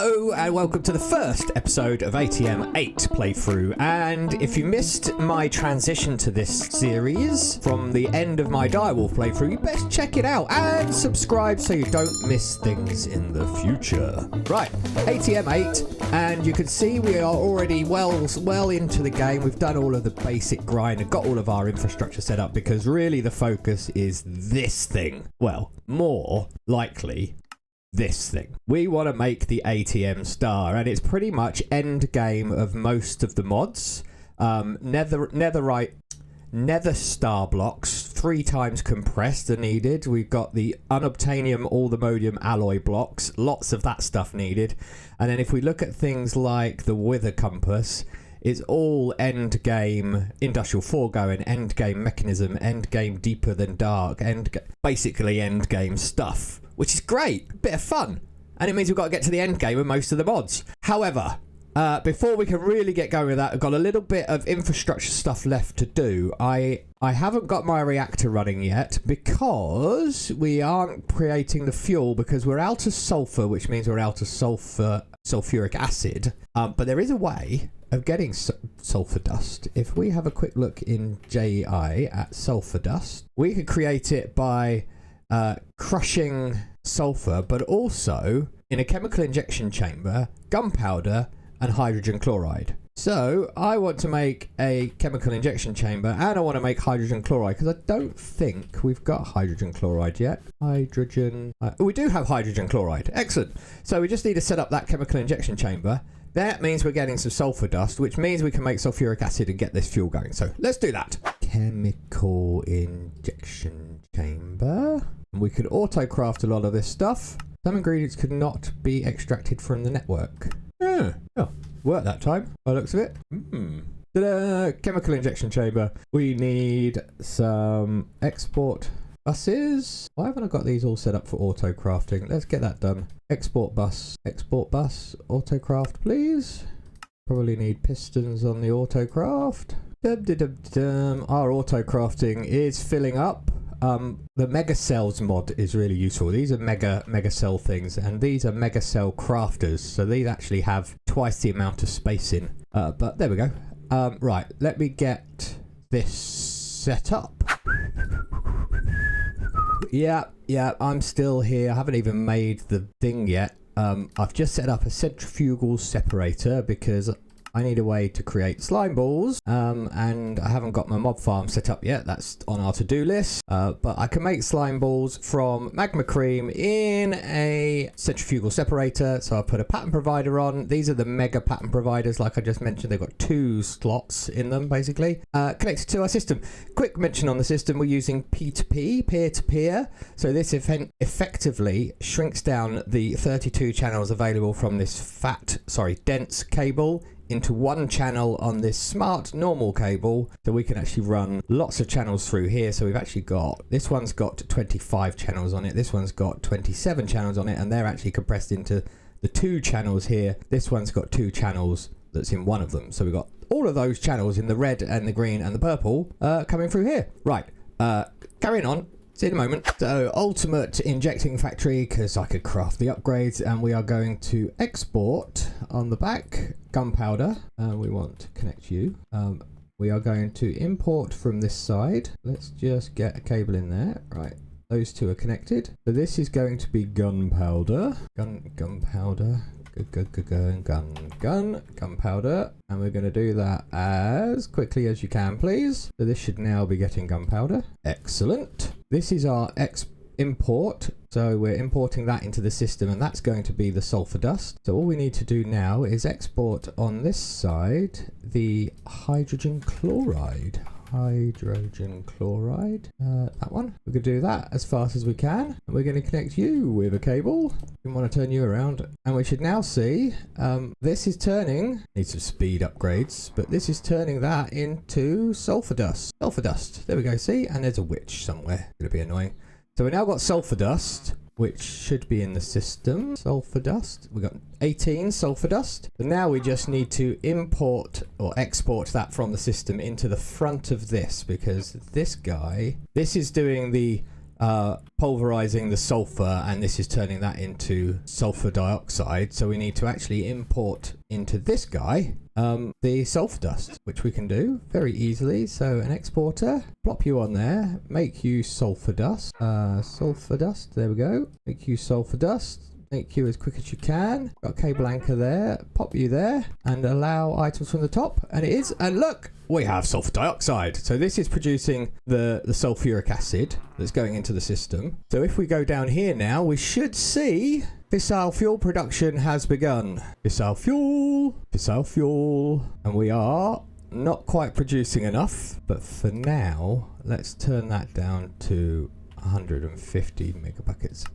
Hello and welcome to the first episode of ATM8 playthrough, and if you missed my transition to this series from the end of my Direwolf playthrough, you best check it out and subscribe so you don't miss things in the future. Right, ATM8, and you can see we are already well into the game. We've done all of the basic grind and got all of our infrastructure set up because really the focus is this thing. Well, more likely this thing. We want to make the ATM Star, and it's pretty much end game of most of the mods. Nether star blocks 3 times compressed are needed. We've got the unobtainium allthemodium alloy blocks, lots of that stuff needed. And then if we look at things like the wither compass, it's all end game industrial foregoing, end game mechanism, end game deeper than dark, basically end game stuff, which is great, a bit of fun, and it means we've got to get to the end game of most of the mods. However, before we can really get going with that, I've got a little bit of infrastructure stuff left to do. I haven't got my reactor running yet because we aren't creating the fuel because we're out of sulfur, which means we're out of sulfuric acid. But there is a way of getting sulfur dust. If we have a quick look in JI at sulfur dust, we could create it by crushing sulfur, but also in a chemical injection chamber, gunpowder and hydrogen chloride. So I want to make a chemical injection chamber and I want to make hydrogen chloride because I don't think we've got hydrogen chloride yet. We do have hydrogen chloride. Excellent. So we just need to set up that chemical injection chamber. That means we're getting some sulfur dust, which means we can make sulfuric acid and get this fuel going. So let's do that. Chemical injection chamber. We could auto-craft a lot of this stuff. Some ingredients could not be extracted from the network. Oh, worked that time by the looks of it. Ta-da! Chemical injection chamber. We need some export buses. Why haven't I got these all set up for auto-crafting? Let's get that done. Export bus, auto-craft, please. Probably need pistons on the auto-craft. Our auto-crafting is filling up. The mega cells mod is really useful. These are mega cell things, and these are mega cell crafters, so these actually have twice the amount of space in. But there we go. Right, let me get this set up. Yeah, I'm still here. I haven't even made the thing yet. I've just set up a centrifugal separator because I need a way to create slime balls, and I haven't got my mob farm set up yet. That's on our to-do list, but I can make slime balls from magma cream in a centrifugal separator. So I'll put a pattern provider on. These are the mega pattern providers, like I just mentioned. They've got 2 slots in them, basically, connected to our system. Quick mention on the system, we're using P2P, peer-to-peer. So this effectively shrinks down the 32 channels available from this dense cable into 1 channel on this smart normal cable, so we can actually run lots of channels through here. So we've actually got, this one's got 25 channels on it, this one's got 27 channels on it, and they're actually compressed into the 2 channels here. This one's got 2 channels that's in one of them. So we've got all of those channels in the red and the green and the purple coming through here. Right, carrying on. See you in a moment. So ultimate injecting factory, because I could craft the upgrades, and we are going to export on the back gunpowder. We want to connect you. We are going to import from this side. Let's just get a cable in there. Right, those 2 are connected. So this is going to be gunpowder. Gunpowder. Gunpowder, and we're going to do that as quickly as you can, please. So this should now be getting gunpowder. Excellent. This is our import, so we're importing that into the system, and that's going to be the sulfur dust. So all we need to do now is export on this side the hydrogen chloride. That one. We're going to do that as fast as we can, and we're going to connect you with a cable. We want to turn you around, and we should now see this is turning, needs some speed upgrades, but this is turning that into sulfur dust. There we go, see, and there's a witch somewhere. It's going to be annoying. So we now got sulfur dust, which should be in the system. Sulfur dust. We've got 18 sulfur dust. So now we just need to import or export that from the system into the front of this, because this is doing the pulverizing the sulfur, and this is turning that into sulfur dioxide. So we need to actually import into this guy the sulfur dust, which we can do very easily. So an exporter, plop you on there, make you sulfur dust. Sulfur dust, there we go. Make you sulfur dust. Make you as quick as you can. Got a cable anchor there. Pop you there and allow items from the top. And it is. And look, we have sulfur dioxide. So this is producing the sulfuric acid that's going into the system. So if we go down here now, we should see fissile fuel production has begun. Fissile fuel. And we are not quite producing enough. But for now, let's turn that down to 150 millibuckets a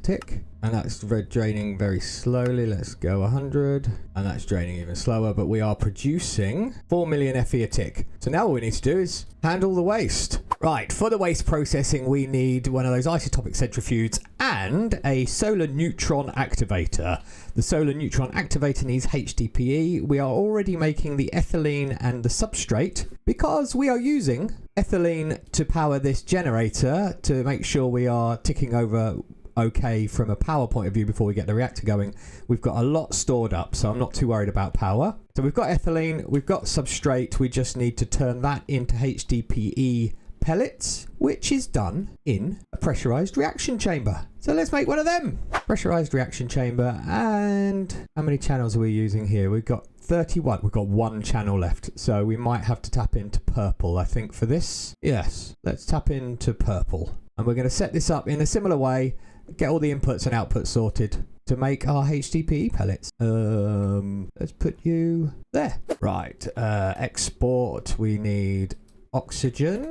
tick, and that's draining very slowly. Let's go 100, and that's draining even slower, but we are producing 4 million Fe a tick. So now all we need to do is handle the waste. Right, for the waste processing we need one of those isotopic centrifuges and a solar neutron activator. The solar neutron activator needs HDPE. We are already making the ethylene and the substrate because we are using ethylene to power this generator to make sure we are ticking over okay from a power point of view before we get the reactor going. We've got a lot stored up, so I'm not too worried about power. So we've got ethylene, we've got substrate, we just need to turn that into HDPE pellets, which is done in a pressurized reaction chamber. So let's make one of them. Pressurized reaction chamber, and how many channels are we using here? We've got 31. We've got one channel left, so we might have to tap into purple, I think, for this. Yes, let's tap into purple. And we're going to set this up in a similar way, get all the inputs and outputs sorted to make our HDPE pellets. Let's put you there. Right, export, we need oxygen,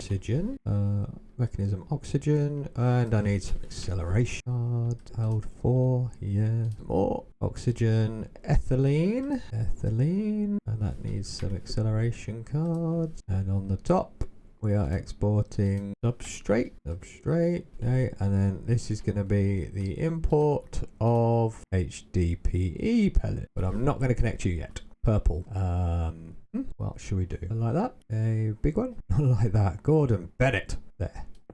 mechanism oxygen, and I need some acceleration. Hold 4, yeah, more oxygen, ethylene, and that needs some acceleration cards. And on the top we are exporting substrate, okay, and then this is going to be the import of HDPE pellet, but I'm not going to connect you yet. Purple. What should we do? Like that? A big one? Not like that. Gordon Bennett.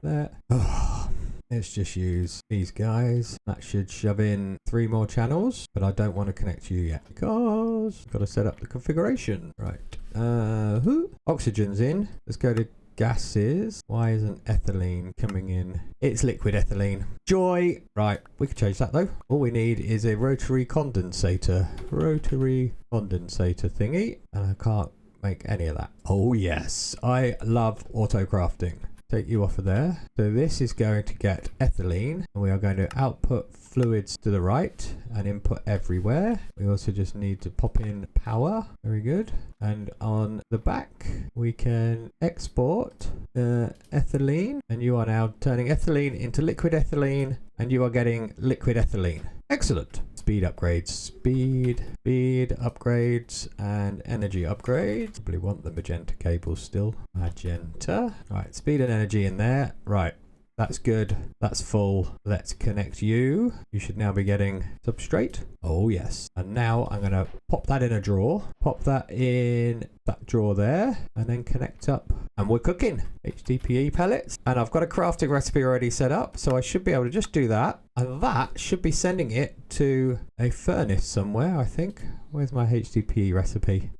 There. Oh, let's just use these guys. That should shove in 3 more channels, but I don't want to connect you yet because I've got to set up the configuration. Right. Oxygen's in. Let's go to gases. Why isn't ethylene coming in? It's liquid ethylene. Joy. Right, we can change that though. All we need is a rotary condensator thingy, and I can't make any of that. Oh yes, I love auto crafting. Take you off of there. So this is going to get ethylene, and we are going to output fluids to the right and input everywhere. We also just need to pop in power. Very good. And on the back we can export ethylene, and you are now turning ethylene into liquid ethylene, and you are getting liquid ethylene. Excellent. Speed upgrades, and energy upgrades. Probably want the magenta cable still. Magenta. Right, speed and energy in there. Right, that's good. That's full. Let's connect you. You should now be getting substrate. Oh yes. And now I'm going to pop that in a drawer. Pop that in that drawer there, and then connect up. And we're cooking HDPE pellets. And I've got a crafting recipe already set up, so I should be able to just do that. And that should be sending it to a furnace somewhere, I think. Where's my HDPE recipe?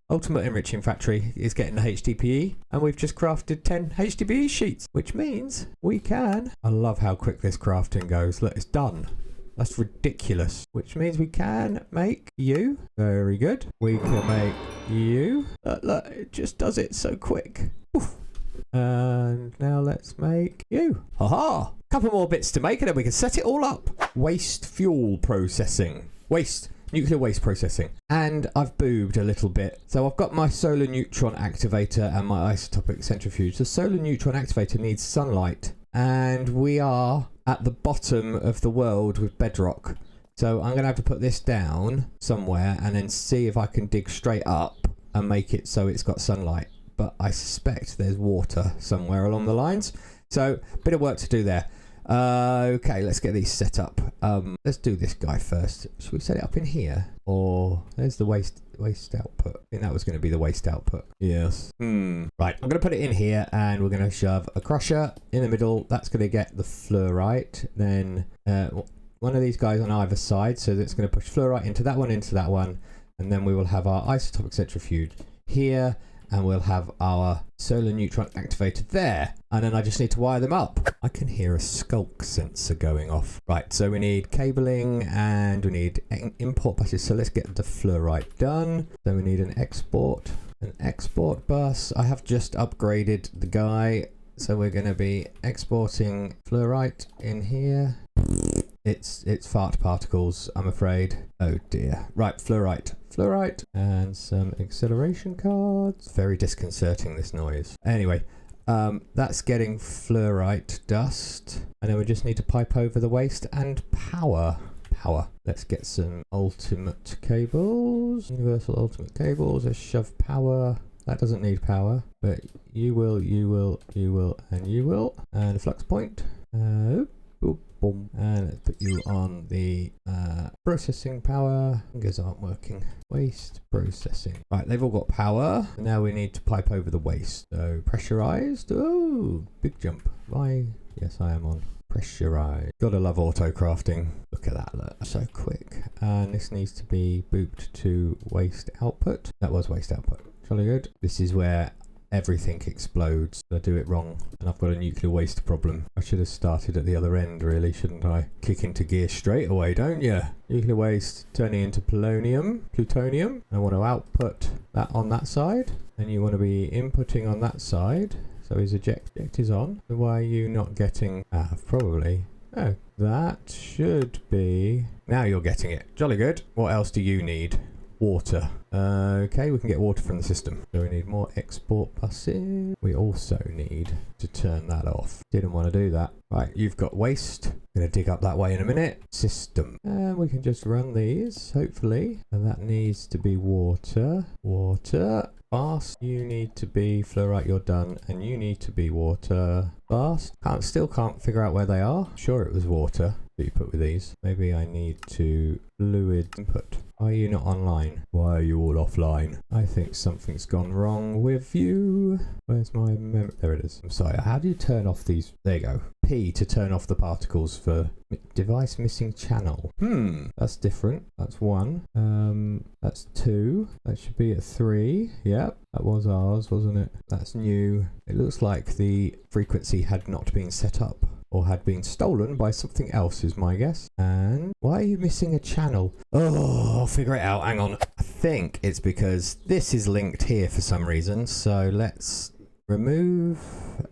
Ultimate Enriching Factory is getting the HDPE, and we've just crafted 10 HDPE sheets, which means we can... I love how quick this crafting goes. Look, it's done. That's ridiculous. Which means we can make you. Very good. We can make you. Look, it just does it so quick. Oof. And now let's make you. Haha! Couple more bits to make and then we can set it all up. Waste fuel processing. Nuclear waste processing. And I've boobed a little bit. So I've got my solar neutron activator and my isotopic centrifuge. The solar neutron activator needs sunlight. And we are at the bottom of the world with bedrock. So I'm going to have to put this down somewhere and then see if I can dig straight up and make it so it's got sunlight. But I suspect there's water somewhere along the lines. So, bit of work to do there. Okay, let's get these set up. Let's do this guy first. Should we set it up in here? Or there's the waste output. I think that was going to be the waste output. Yes. Right, I'm going to put it in here and we're going to shove a crusher in the middle. That's going to get the fluorite. Then one of these guys on either side. So that's going to push fluorite into that one, and then we will have our isotopic centrifuge here, and we'll have our solar neutron activator there. And then I just need to wire them up. I can hear a skulk sensor going off. Right, so we need cabling and we need import buses. So let's get the fluorite done. So we need an export bus. I have just upgraded the guy. So we're going to be exporting fluorite in here. It's fart particles, I'm afraid. Oh dear. Right, fluorite. And some acceleration cards. Very disconcerting, this noise. Anyway, that's getting fluorite dust. And then we just need to pipe over the waste and power. Let's get some ultimate cables. Universal ultimate cables. Let's shove power. That doesn't need power, but you will, and you will. And a flux point. Boom. And let's put you on the processing power. Fingers aren't working. Waste processing. Right, they've all got power. Now we need to pipe over the waste. So pressurized. Oh, big jump. Yes, I am on pressurized. Gotta love auto crafting. Look at that, look. So quick. And this needs to be booped to waste output. That was waste output. Jolly good. This is where everything explodes. I do it wrong and I've got a nuclear waste problem. I should have started at the other end, really, shouldn't I? Kick into gear straight away, don't you? Nuclear waste turning into plutonium. I want to output that on that side, and you want to be inputting on that side. So his eject is on. So why are you not getting... probably... Oh, that should be... Now you're getting it. Jolly good. What else do you need? Water. Okay, we can get water from the system. So we need more export buses. We also need to turn that off. Didn't want to do that. Right, you've got waste. Gonna dig up that way in a minute. System. And we can just run these, hopefully. And that needs to be water. Fast. You need to be fluorite, you're done. And you need to be water. Fast. Still can't figure out where they are. Sure, it was water that you put with these. Maybe I need to fluid input. Are you not online? Why are you all offline? I think something's gone wrong with you. Where's my memory? There it is. I'm sorry. How do you turn off these? There you go. P to turn off the particles for device missing channel. That's different. That's 1. That's 2. That should be at 3. Yep. That was ours, wasn't it? That's new. It looks like the frequency had not been set up, or had been stolen by something else, is my guess. And why are you missing a channel? Oh, I'll figure it out. Hang on. I think it's because this is linked here for some reason. So let's remove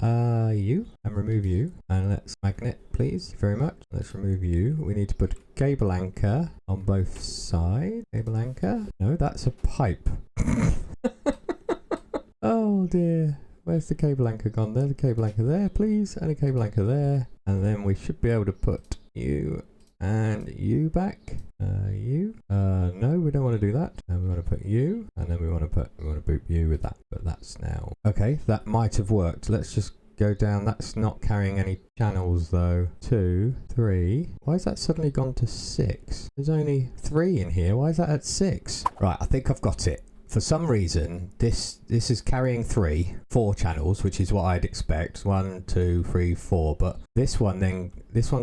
you and remove you. And let's magnet, please. Very much. Let's remove you. We need to put a cable anchor on both sides. Cable anchor. No, that's a pipe. Oh dear. Where's the cable anchor gone? There's a cable anchor there, please. And a cable anchor there. And then we should be able to put you and you back. No, we don't want to do that. And we want to put you. And then we want to boot you with that. But that's now. Okay, that might have worked. Let's just go down. That's not carrying any channels though. 2, 3. Why has that suddenly gone to 6? There's only 3 in here. Why is that at 6? Right, I think I've got it. For some reason, this is carrying 4 channels, which is what I'd expect. 1, 2, 3, 4. But this one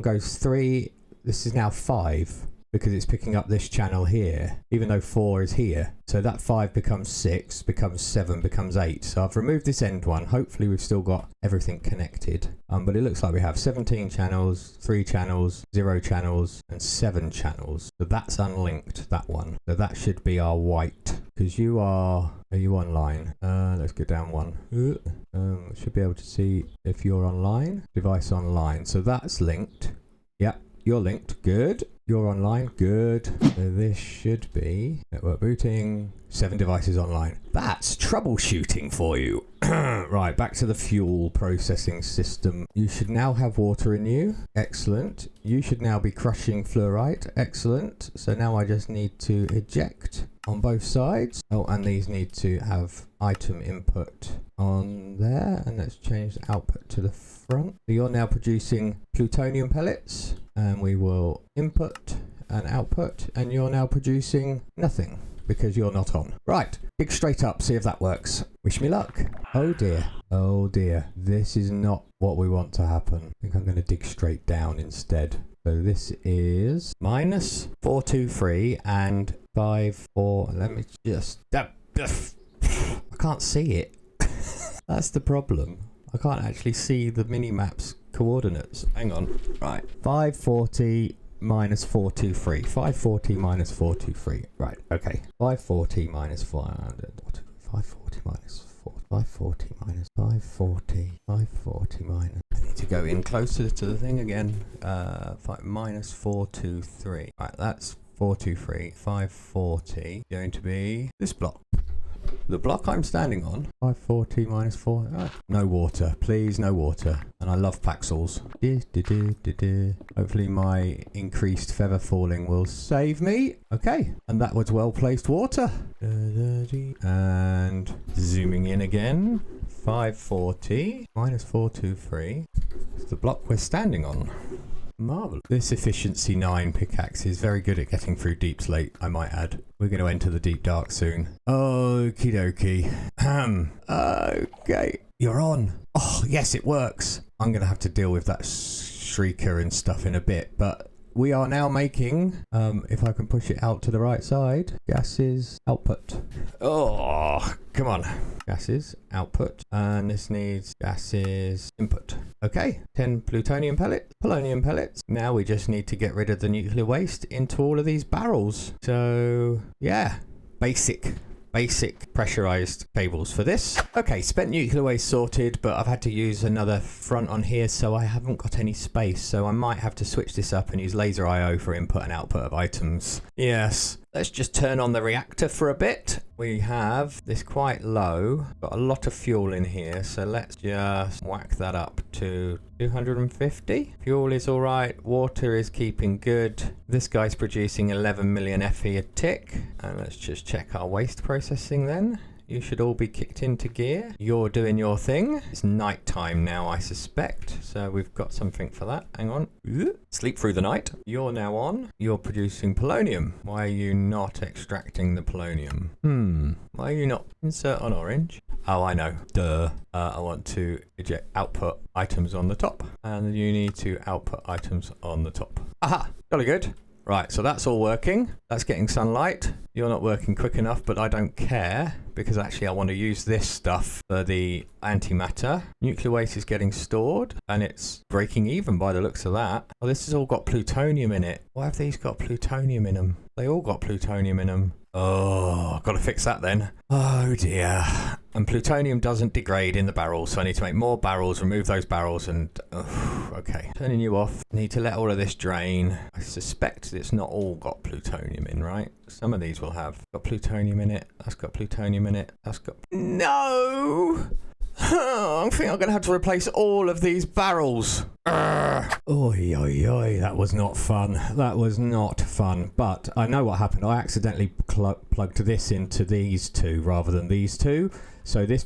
goes 3. This is now 5 because it's picking up this channel here, even though 4 is here. So that 5 becomes 6, becomes 7, becomes 8. So I've removed this end one. Hopefully we've still got everything connected. But it looks like we have 17 channels, 3 channels, 0 channels, and 7 channels. So that's unlinked, that one. So that should be our white. Because are you online? Let's go down 1. Should be able to see if you're online. Device online. So that's linked. Yep, you're linked. Good. You're online. Good. So this should be network booting. 7 devices online. That's troubleshooting for you. Right, back to the fuel processing system. You should now have water in you. Excellent. You should now be crushing fluorite. Excellent. So now I just need to eject on both sides. Oh, and these need to have item input on there. And let's change the output to the front. So you're now producing plutonium pellets, and we will input and output, and you're now producing nothing because you're not on. Right, dig straight up, see if that works. Wish me luck. Oh dear. Oh dear. This is not what we want to happen. I think I'm going to dig straight down instead. So this is minus 423 and 54. Let me just... I can't see it. That's the problem. I can't actually see the mini-map's coordinates. Hang on. Right. 540 minus 423. 540 minus 423. Right, okay. 540 minus 400. 540 minus 4. 540 minus 540. 540 minus... I need to go in closer to the thing again. Minus 423. Right, that's 423. 540. Going to be this block. The block I'm standing on, 540 minus 4. Oh, no water, please, no water. And I love Paxels. Hopefully my increased feather falling will save me. Okay, and that was well-placed water. And zooming in again, 540 minus 423. It's the block we're standing on. Marvelous. This efficiency 9 pickaxe is very good at getting through deep slate, I might add. We're going to enter the deep dark soon. Okie dokie. Okay. You're on. Oh, yes, it works. I'm going to have to deal with that shrieker and stuff in a bit, but we are now making, if I can push it out to the right side, gases output. Oh, come on. Gases output. And this needs gases input. Okay, 10 plutonium pellets, polonium pellets. Now we just need to get rid of the nuclear waste into all of these barrels. So, yeah, basic pressurized cables for this. Okay, spent nuclear waste sorted, but I've had to use another front on here, so I haven't got any space. So I might have to switch this up and use laser IO for input and output of items. Yes. Let's just turn on the reactor for a bit. We have this quite low, got a lot of fuel in here, so let's just whack that up to 250. Fuel is all right, water is keeping good. This guy's producing 11 million Fe a tick. And let's just check our waste processing then. You should all be kicked into gear. You're doing your thing. It's night time now, I suspect. So we've got something for that. Hang on. Sleep through the night. You're now on. You're producing polonium. Why are you not extracting the polonium? Why are you not? Insert on orange. Oh, I know. Duh. I want to eject output items on the top. And you need to output items on the top. Aha! Jolly good. Right, so that's all working. That's getting sunlight. You're not working quick enough, but I don't care because actually I want to use this stuff for the antimatter. Nuclear waste is getting stored and it's breaking even by the looks of that. Oh, this has all got plutonium in it. Why have these got plutonium in them? They all got plutonium in them. Oh, I've got to fix that then. Oh dear. And plutonium doesn't degrade in the barrels, so I need to make more barrels, remove those barrels, and... okay. Turning you off. Need to let all of this drain. I suspect it's not all got plutonium in, right? Some of these will have got plutonium in it. That's got plutonium in it. That's got... No! I think I'm going to have to replace all of these barrels. Oi, oi, oi. That was not fun. That was not fun. But I know what happened. I accidentally plugged this into these two rather than these two. So this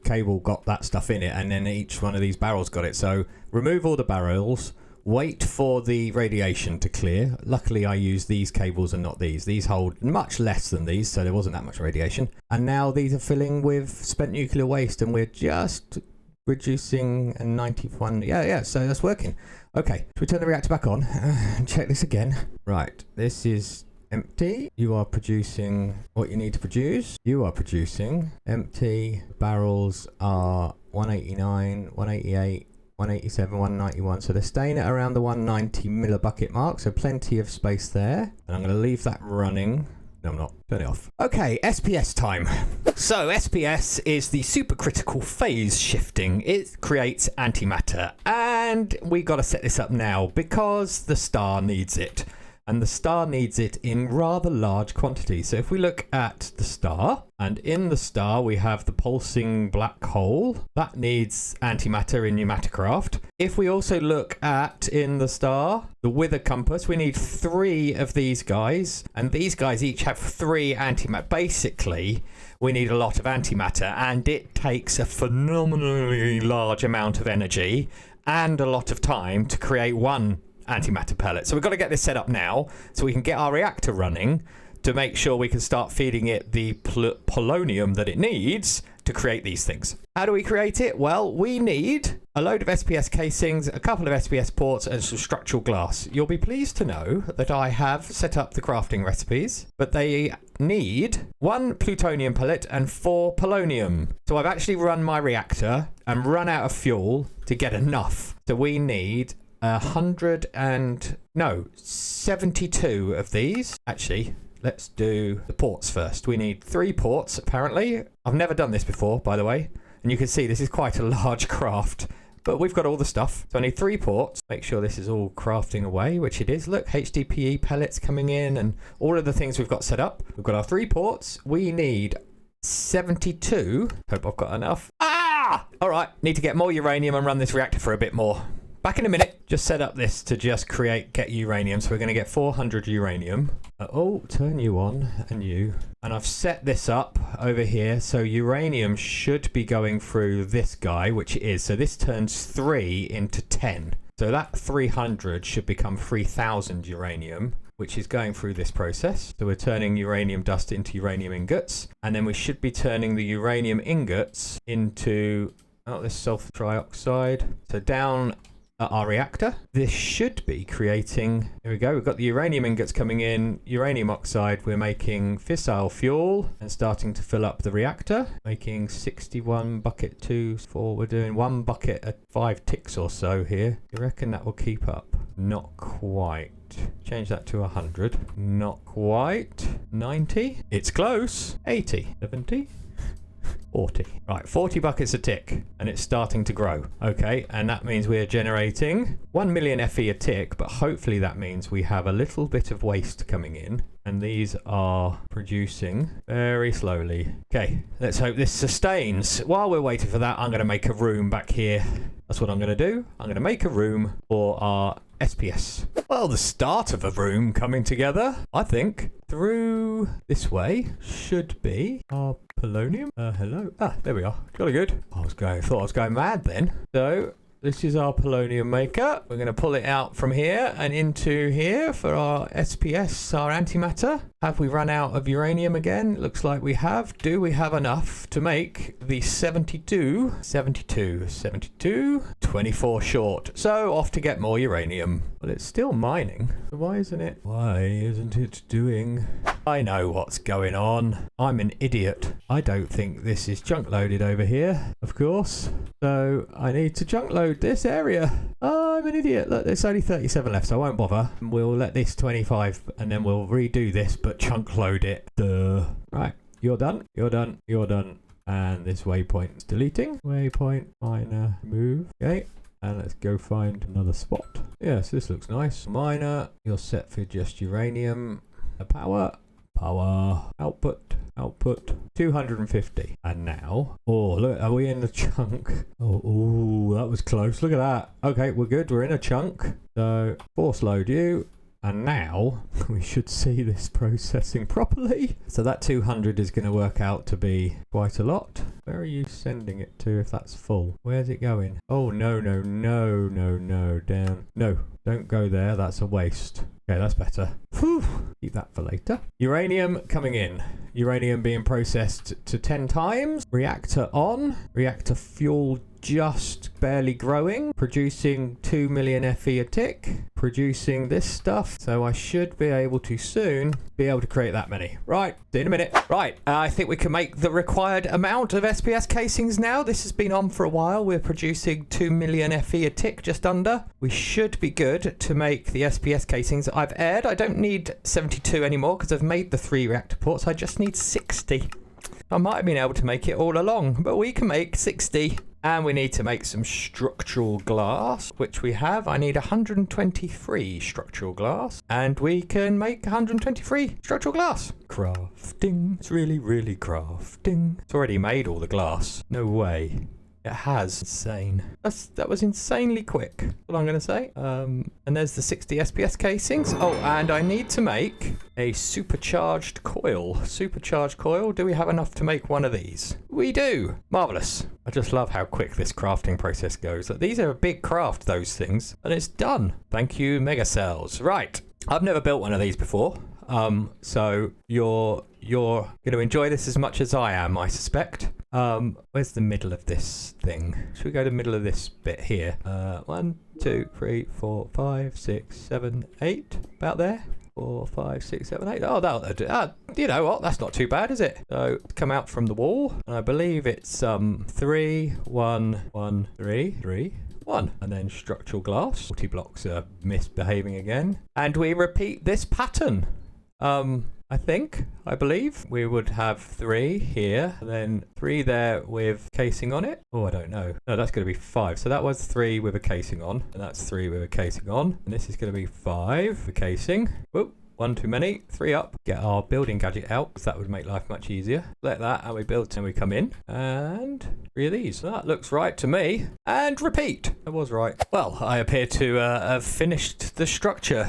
cable got that stuff in it, and then each one of these barrels got it. So remove all the barrels. Wait for the radiation to clear. Luckily, I used these cables and not these. These hold much less than these, so there wasn't that much radiation. And now these are filling with spent nuclear waste, and we're just reducing a 91. Yeah, so that's working. Okay, should we turn the reactor back on and check this again? Right, this is empty. You are producing what you need to produce. You are producing empty. Barrels are 189, 188, 187, 191. So they're staying at around the 190 millibucket mark. So plenty of space there. And I'm going to leave that running. No, I'm not. Turn it off. Okay, SPS time. So SPS is the supercritical phase shifting. It creates antimatter. And we got to set this up now because the star needs it. and the star needs it in rather large quantities. So if we look at the star, and in the star we have the pulsing black hole that needs antimatter in Pneumaticraft. If we also look at in the star the wither compass, we need 3 of these guys, and these guys each have 3 antimatter. Basically we need a lot of antimatter, and it takes a phenomenally large amount of energy and a lot of time to create one antimatter pellet. So we've got to get this set up now so we can get our reactor running to make sure we can start feeding it the polonium that it needs to create these things. How do we create it? Well, we need a load of SPS casings, a couple of SPS ports, and some structural glass. You'll be pleased to know that I have set up the crafting recipes, but they need 1 plutonium pellet and 4 polonium. So I've actually run my reactor and run out of fuel to get enough. So we need 72 of these. Actually, let's do the ports first. We need 3 ports, apparently. I've never done this before, by the way. And you can see this is quite a large craft. But we've got all the stuff. So I need 3 ports. Make sure this is all crafting away, which it is. Look, HDPE pellets coming in and all of the things we've got set up. We've got our 3 ports. We need 72. Hope I've got enough. Ah! All right, need to get more uranium and run this reactor for a bit more. Back in a minute. Just set up this to just get uranium. So we're going to get 400 uranium. Turn you on and you. And I've set this up over here. So uranium should be going through this guy, which it is. So this turns 3 into 10. So that 300 should become 3000 uranium, which is going through this process. So we're turning uranium dust into uranium ingots. And then we should be turning the uranium ingots into this sulfur trioxide. So down at our reactor, this should be creating, here we go, we've got the uranium ingots coming in, uranium oxide, we're making fissile fuel and starting to fill up the reactor, making 61 bucket 2, 4, we're doing 1 bucket at 5 ticks or so here. You reckon that will keep up? Not quite. Change that to 100. Not quite. 90. It's close. 80. 70. 40. Right, 40 buckets a tick, and it's starting to grow. Okay, and that means we're generating 1 million FE a tick, but hopefully that means we have a little bit of waste coming in, and these are producing very slowly. Okay, let's hope this sustains. While we're waiting for that, I'm going to make a room back here. That's what I'm going to do. I'm going to make a room for our SPS. Well, the start of a room coming together, I think. Through this way should be our polonium. Hello. There we are. Jolly good. Thought I was going mad then. So this is our polonium maker. We're going to pull it out from here and into here for our SPS, our antimatter. Have we run out of uranium again? It looks like we have. Do we have enough to make the 72, 24 short. So off to get more uranium. Well, it's still mining. So why isn't it doing? I know what's going on. I'm an idiot. I don't think this is chunk loaded over here, of course. So I need to chunk load this area. I'm an idiot. Look, there's only 37 left, so I won't bother. We'll let this 25 and then we'll redo this, but chunk load it. Duh. Right, you're done. You're done. You're done. And this waypoint is deleting. Waypoint, miner, move. Okay. And let's go find another spot. Yes, this looks nice. Miner, you're set for just uranium. Power, output, 250. And now, look, are we in the chunk? Oh, that was close. Look at that. Okay, we're good. We're in a chunk. So force load you. And now we should see this processing properly. So that 200 is going to work out to be quite a lot. Where are you sending it to if that's full? Where's it going? Oh, no, down. No, don't go there. That's a waste. Okay, that's better. Whew. Keep that for later. Uranium coming in. Uranium being processed to 10 times. Reactor on. Reactor fuel just barely growing. Producing 2 million FE a tick. Producing this stuff. So I should be able to soon be able to create that many. Right, see you in a minute. Right, I think we can make the required amount of SPS casings now. This has been on for a while. We're producing 2 million FE a tick, just under. We should be good to make the SPS casings I've aired. I don't need 72 anymore because I've made the 3 reactor ports. I just need 60. I might have been able to make it all along, but we can make 60. And we need to make some structural glass, which we have. I need 123 structural glass, and we can make 123 structural glass. Crafting. It's really, really crafting. It's already made all the glass. No way. It has. Insane. That was insanely quick. That's what I'm going to say. And there's the 60 SPS casings. Oh, and I need to make a supercharged coil. Supercharged coil. Do we have enough to make one of these? We do. Marvelous. I just love how quick this crafting process goes. These are a big craft, those things. And it's done. Thank you, Mega Cells. Right. I've never built one of these before. So you're going to enjoy this as much as I am, I suspect. Where's the middle of this thing? Should we go to the middle of this bit here? 1, 2, 3, 4, 5, 6, 7, 8. About there. 4, 5, 6, 7, 8. Oh, that'll do. You know what? That's not too bad, is it? So come out from the wall, and I believe it's 3, 1, 1, 3, 3. 1, and then structural glass. Multi-blocks are misbehaving again, and we repeat this pattern. I believe we would have 3 here, and then 3 there with casing on it. Oh, I don't know. No, that's going to be 5. So that was 3 with a casing on, and that's 3 with a casing on, and this is going to be 5 with casing. Whoop. 1 too many. 3 up. Get our building gadget out, because that would make life much easier. Select that, and we build, and we come in. And 3 of these. That looks right to me. And repeat. I was right. Well, I appear to have finished the structure.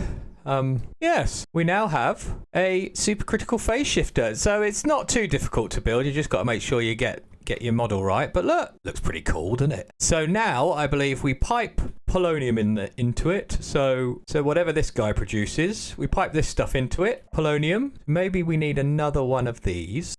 Yes, we now have a supercritical phase shifter. So it's not too difficult to build. You just got to make sure you get your model right. But look, looks pretty cool, doesn't it? So now I believe we pipe polonium into it. So whatever this guy produces, we pipe this stuff into it. Polonium. Maybe we need another one of these,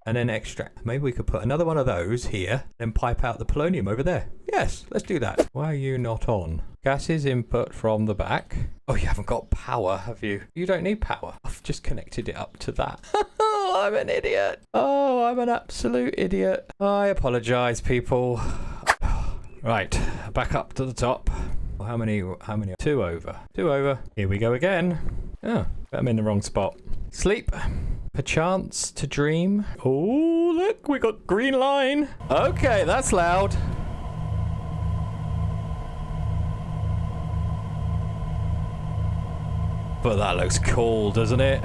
and then extract. Maybe we could put another one of those here, then pipe out the polonium over there. Yes, let's do that. Why are you not on? Gases input from the back. Oh, you haven't got power, have you? You don't need power. I've just connected it up to that. I'm an idiot. Oh, I'm an absolute idiot. I apologize, people. Right, back up to the top. How many? 2 over. 2 over. Here we go again. Oh, I'm in the wrong spot. Sleep. Perchance to dream. Oh, look, we got green line. Okay, that's loud. But that looks cool, doesn't it?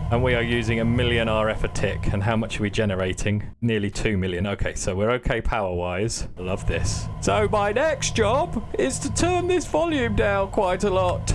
And we are using 1 million RF a tick. And how much are we generating? Nearly 2 million. Okay, so we're okay power-wise. I love this. So my next job is to turn this volume down quite a lot.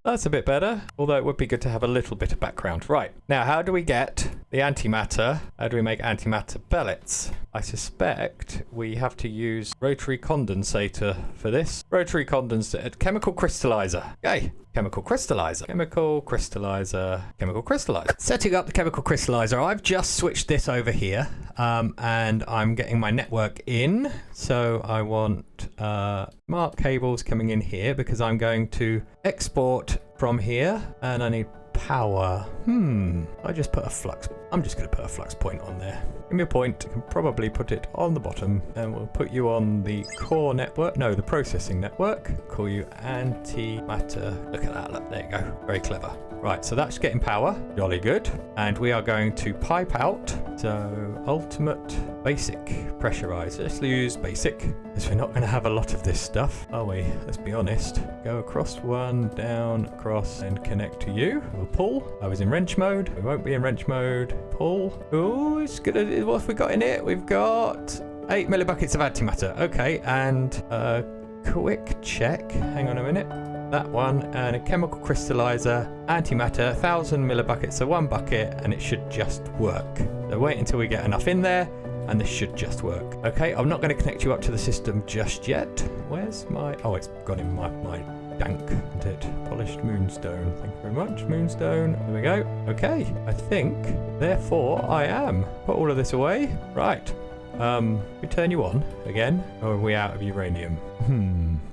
That's a bit better. Although it would be good to have a little bit of background. Right. Now, how do we get the antimatter? How do we make antimatter pellets? I suspect we have to use rotary condensator for this. Rotary condensator. Chemical crystallizer. Yay. Chemical crystallizer. Chemical crystallizer. Chemical crystallizer. Setting up the chemical crystallizer. I've just switched this over here. And I'm getting my network in. So I want smart cables coming in here because I'm going to export from here. And I need power. I just put a flux. I'm just going to put a flux point on there. Give me a point. You can probably put it on the bottom, and we'll put you on the core network. No, the processing network. Call you antimatter. Look at that. Look, there you go. Very clever. Right, so that's getting power. Jolly good. And we are going to pipe out. So ultimate basic pressurized. Let's use basic, because we're not going to have a lot of this stuff, are we? Let's be honest. Go across one, down, across, and connect to you. We'll pull. I was in wrench mode. We won't be in wrench mode. Pull. Oh, it's good. What have we got in it? We've got 8 millibuckets of antimatter. Okay, and quick check. Hang on a minute. That one, and a chemical crystallizer, antimatter, 1000 millibuckets of 1 bucket, and it should just work. So wait until we get enough in there, and this should just work. Okay, I'm not going to connect you up to the system just yet. Where's my... Oh, it's gone in my dank, isn't it? Polished moonstone. Thank you very much, moonstone. There we go. Okay, I think, therefore, I am. Put all of this away. Right. We turn you on again, or are we out of uranium?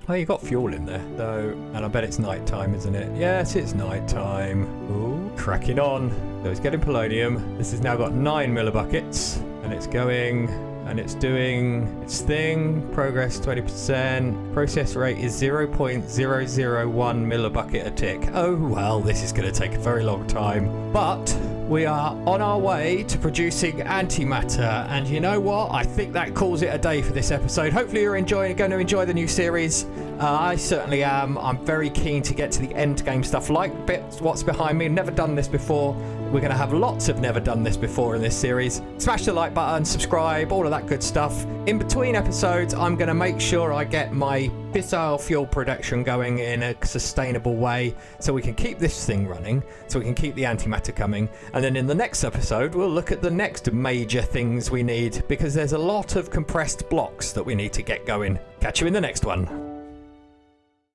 Oh, you got fuel in there, though, and I bet it's night time, isn't it? Yes, it's night time. Ooh, cracking on. So it's getting polonium. This has now got 9 millibuckets, and it's going, and it's doing its thing. Progress 20%. Process rate is 0.001 millibucket a tick. Oh, well, this is going to take a very long time, but we are on our way to producing antimatter, and you know what? I think that calls it a day for this episode. Hopefully you're going to enjoy the new series. I certainly am. I'm very keen to get to the end game stuff, like what's behind me. Never done this before. We're going to have lots of never done this before in this series. Smash the like button, subscribe, all of that good stuff. In between episodes, I'm going to make sure I get my fissile fuel production going in a sustainable way so we can keep this thing running, so we can keep the antimatter coming. And then in the next episode, we'll look at the next major things we need, because there's a lot of compressed blocks that we need to get going. Catch you in the next one.